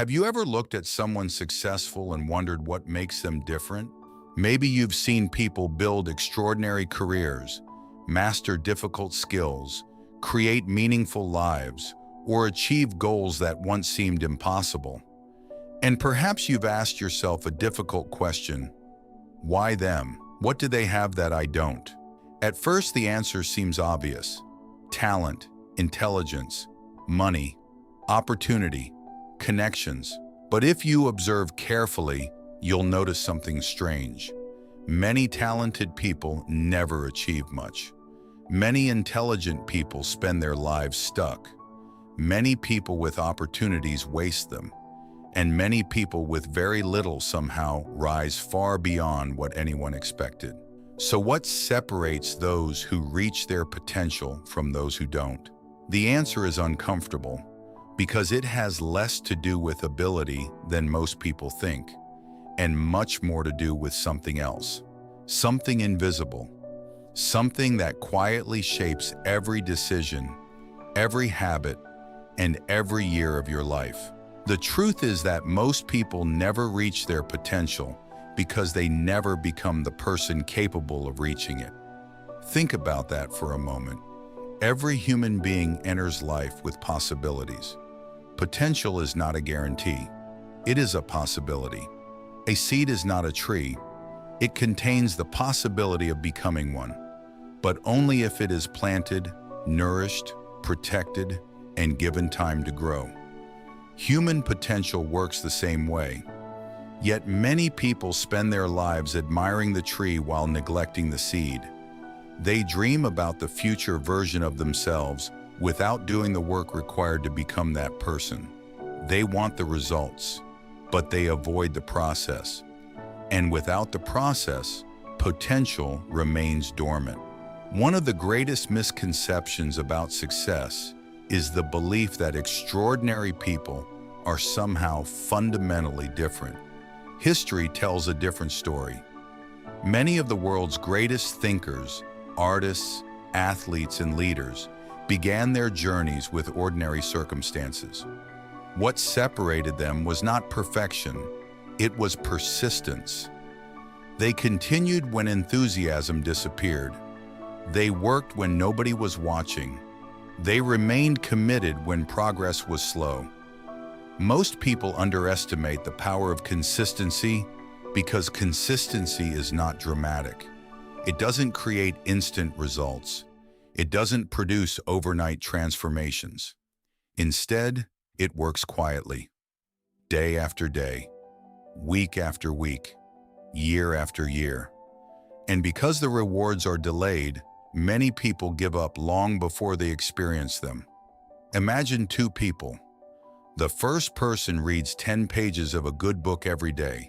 Have you ever looked at someone successful and wondered what makes them different? Maybe you've seen people build extraordinary careers, master difficult skills, create meaningful lives, or achieve goals that once seemed impossible. And perhaps you've asked yourself a difficult question: why them? What do they have that I don't? At first, the answer seems obvious: talent, intelligence, money, opportunity, connections. But if you observe carefully, you'll notice something strange. Many talented people never achieve much. Many intelligent people spend their lives stuck. Many people with opportunities waste them. And many people with very little somehow rise far beyond what anyone expected. So what separates those who reach their potential from those who don't? The answer is uncomfortable, because it has less to do with ability than most people think, and much more to do with something else. Something invisible. Something that quietly shapes every decision, every habit, and every year of your life. The truth is that most people never reach their potential because they never become the person capable of reaching it. Think about that for a moment. Every human being enters life with possibilities. Potential is not a guarantee. It is a possibility. A seed is not a tree. It contains the possibility of becoming one, but only if it is planted, nourished, protected, and given time to grow. Human potential works the same way. Yet many people spend their lives admiring the tree while neglecting the seed. They dream about the future version of themselves without doing the work required to become that person. They want the results, but they avoid the process. And without the process, potential remains dormant. One of the greatest misconceptions about success is the belief that extraordinary people are somehow fundamentally different. History tells a different story. Many of the world's greatest thinkers, artists, athletes, and leaders began their journeys with ordinary circumstances. What separated them was not perfection, it was persistence. They continued when enthusiasm disappeared. They worked when nobody was watching. They remained committed when progress was slow. Most people underestimate the power of consistency because consistency is not dramatic. It doesn't create instant results. It doesn't produce overnight transformations. Instead, it works quietly, day after day, week after week, year after year. And because the rewards are delayed, many people give up long before they experience them. Imagine two people. The first person reads 10 pages of a good book every day.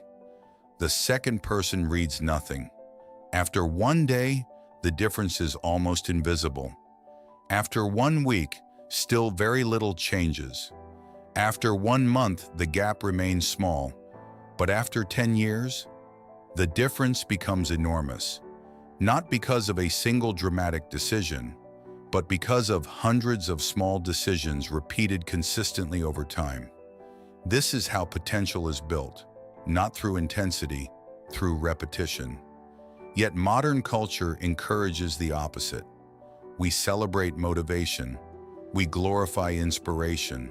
The second person reads nothing. After one day, the difference is almost invisible. After 1 week, still very little changes. After 1 month, the gap remains small. But after 10 years, the difference becomes enormous. Not because of a single dramatic decision, but because of hundreds of small decisions repeated consistently over time. This is how potential is built, not through intensity, through repetition. Yet modern culture encourages the opposite. We celebrate motivation. We glorify inspiration.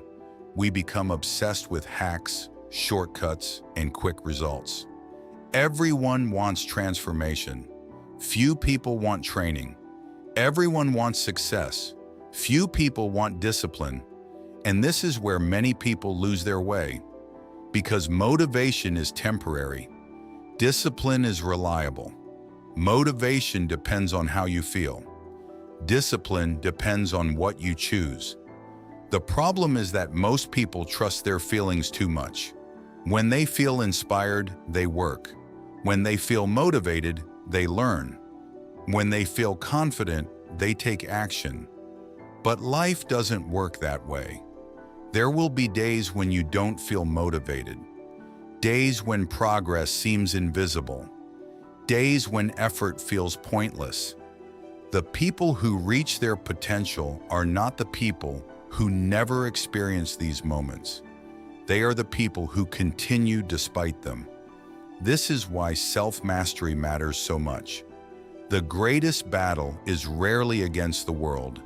We become obsessed with hacks, shortcuts, and quick results. Everyone wants transformation. Few people want training. Everyone wants success. Few people want discipline. And this is where many people lose their way. Because motivation is temporary. Discipline is reliable. Motivation depends on how you feel. Discipline depends on what you choose. The problem is that most people trust their feelings too much. When they feel inspired, they work. When they feel motivated, they learn. When they feel confident, they take action. But life doesn't work that way. There will be days when you don't feel motivated. Days when progress seems invisible. Days when effort feels pointless. The people who reach their potential are not the people who never experience these moments. They are the people who continue despite them. This is why self-mastery matters so much. The greatest battle is rarely against the world.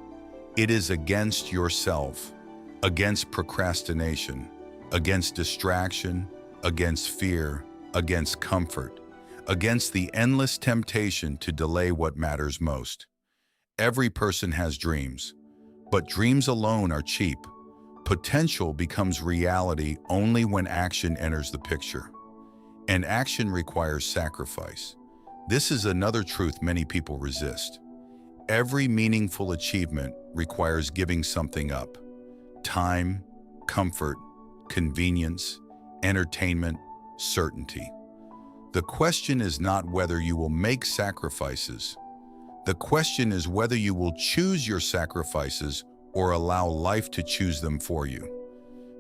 It is against yourself, against procrastination, against distraction, against fear, against comfort, against the endless temptation to delay what matters most. Every person has dreams, but dreams alone are cheap. Potential becomes reality only when action enters the picture. And action requires sacrifice. This is another truth many people resist. Every meaningful achievement requires giving something up. Time, comfort, convenience, entertainment, certainty. The question is not whether you will make sacrifices. The question is whether you will choose your sacrifices or allow life to choose them for you.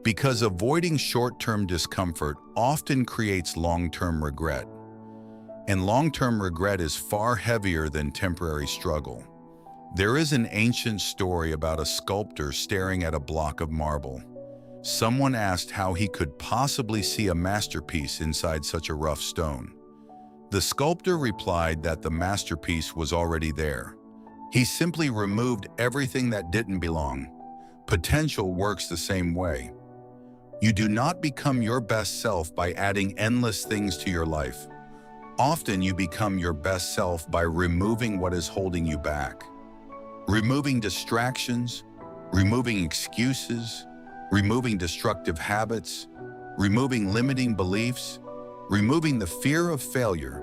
Because avoiding short-term discomfort often creates long-term regret. And long-term regret is far heavier than temporary struggle. There is an ancient story about a sculptor staring at a block of marble. Someone asked how he could possibly see a masterpiece inside such a rough stone. The sculptor replied that the masterpiece was already there. He simply removed everything that didn't belong. Potential works the same way. You do not become your best self by adding endless things to your life. Often you become your best self by removing what is holding you back. Removing distractions, removing excuses, removing destructive habits, removing limiting beliefs, removing the fear of failure.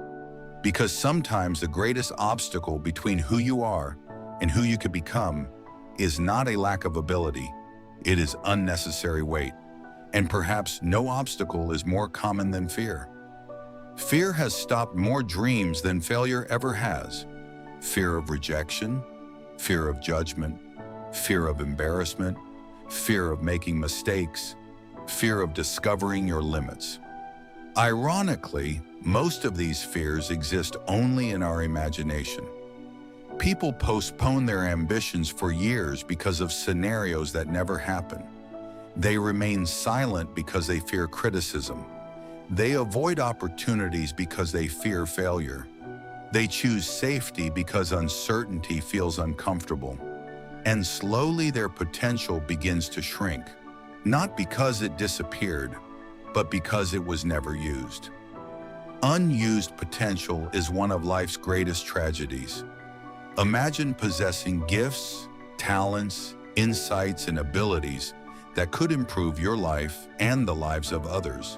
Because sometimes the greatest obstacle between who you are and who you could become is not a lack of ability, it is unnecessary weight. And perhaps no obstacle is more common than fear. Fear has stopped more dreams than failure ever has. Fear of rejection, fear of judgment, fear of embarrassment, fear of making mistakes, fear of discovering your limits. Ironically, most of these fears exist only in our imagination. People postpone their ambitions for years because of scenarios that never happen. They remain silent because they fear criticism. They avoid opportunities because they fear failure. They choose safety because uncertainty feels uncomfortable. And slowly their potential begins to shrink, not because it disappeared, but because it was never used. Unused potential is one of life's greatest tragedies. Imagine possessing gifts, talents, insights, and abilities that could improve your life and the lives of others.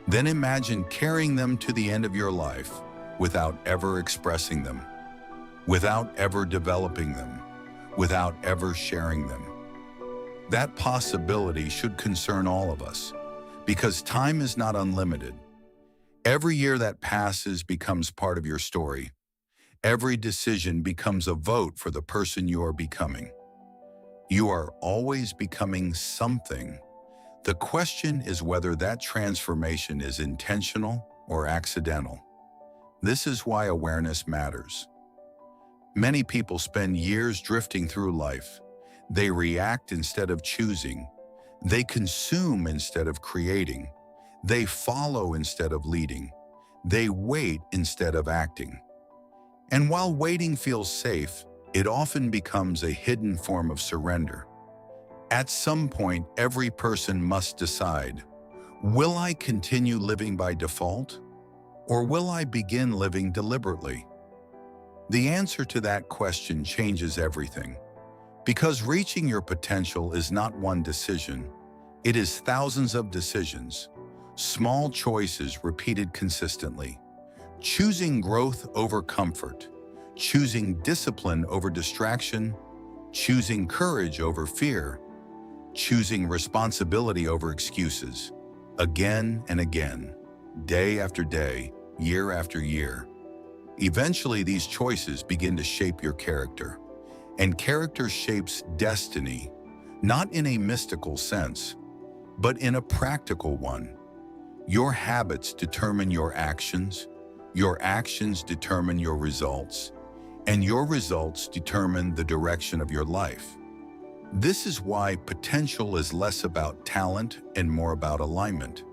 Then imagine carrying them to the end of your life without ever expressing them, without ever developing them, without ever sharing them. That possibility should concern all of us, because time is not unlimited. Every year that passes becomes part of your story. Every decision becomes a vote for the person you are becoming. You are always becoming something. The question is whether that transformation is intentional or accidental. This is why awareness matters. Many people spend years drifting through life. They react instead of choosing. They consume instead of creating. They follow instead of leading. They wait instead of acting. And while waiting feels safe, it often becomes a hidden form of surrender. At some point, every person must decide, will I continue living by default, or will I begin living deliberately? The answer to that question changes everything. Because reaching your potential is not one decision, it is thousands of decisions, small choices repeated consistently. Choosing growth over comfort, choosing discipline over distraction, choosing courage over fear, choosing responsibility over excuses, again and again, day after day, year after year. Eventually, these choices begin to shape your character, and character shapes destiny, not in a mystical sense, but in a practical one. Your habits determine your actions determine your results, and your results determine the direction of your life. This is why potential is less about talent and more about alignment.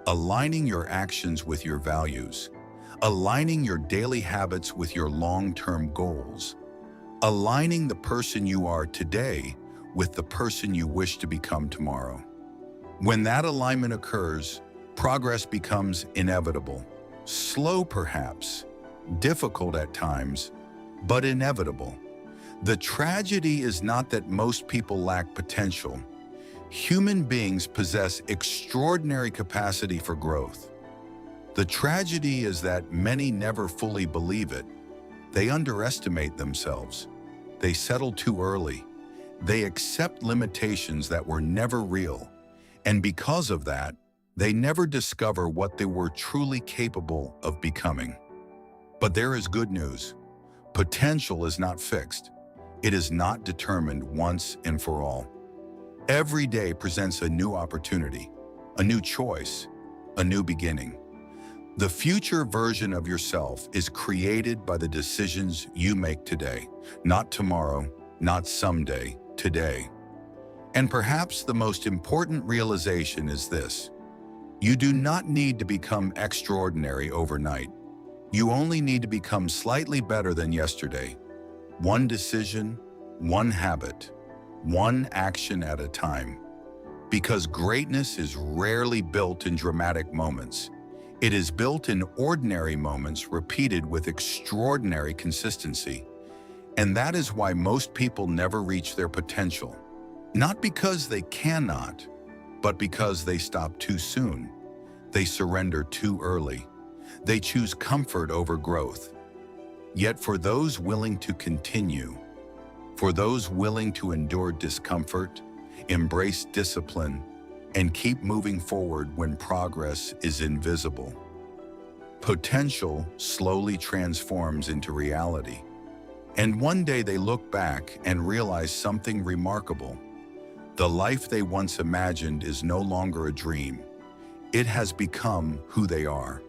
Aligning your actions with your values, aligning your daily habits with your long-term goals, aligning the person you are today with the person you wish to become tomorrow. When that alignment occurs, progress becomes inevitable. Slow perhaps, difficult at times, but inevitable. The tragedy is not that most people lack potential. Human beings possess extraordinary capacity for growth. The tragedy is that many never fully believe it. They underestimate themselves. They settle too early. They accept limitations that were never real. And because of that, they never discover what they were truly capable of becoming. But there is good news. Potential is not fixed. It is not determined once and for all. Every day presents a new opportunity, a new choice, a new beginning. The future version of yourself is created by the decisions you make today, not tomorrow, not someday, today. And perhaps the most important realization is this: you do not need to become extraordinary overnight. You only need to become slightly better than yesterday. One decision, one habit, one action at a time. Because greatness is rarely built in dramatic moments. It is built in ordinary moments repeated with extraordinary consistency. And that is why most people never reach their potential. Not because they cannot, but because they stop too soon. They surrender too early. They choose comfort over growth. Yet for those willing to continue, for those willing to endure discomfort, embrace discipline, and keep moving forward when progress is invisible, potential slowly transforms into reality. And one day they look back and realize something remarkable. The life they once imagined is no longer a dream. It has become who they are.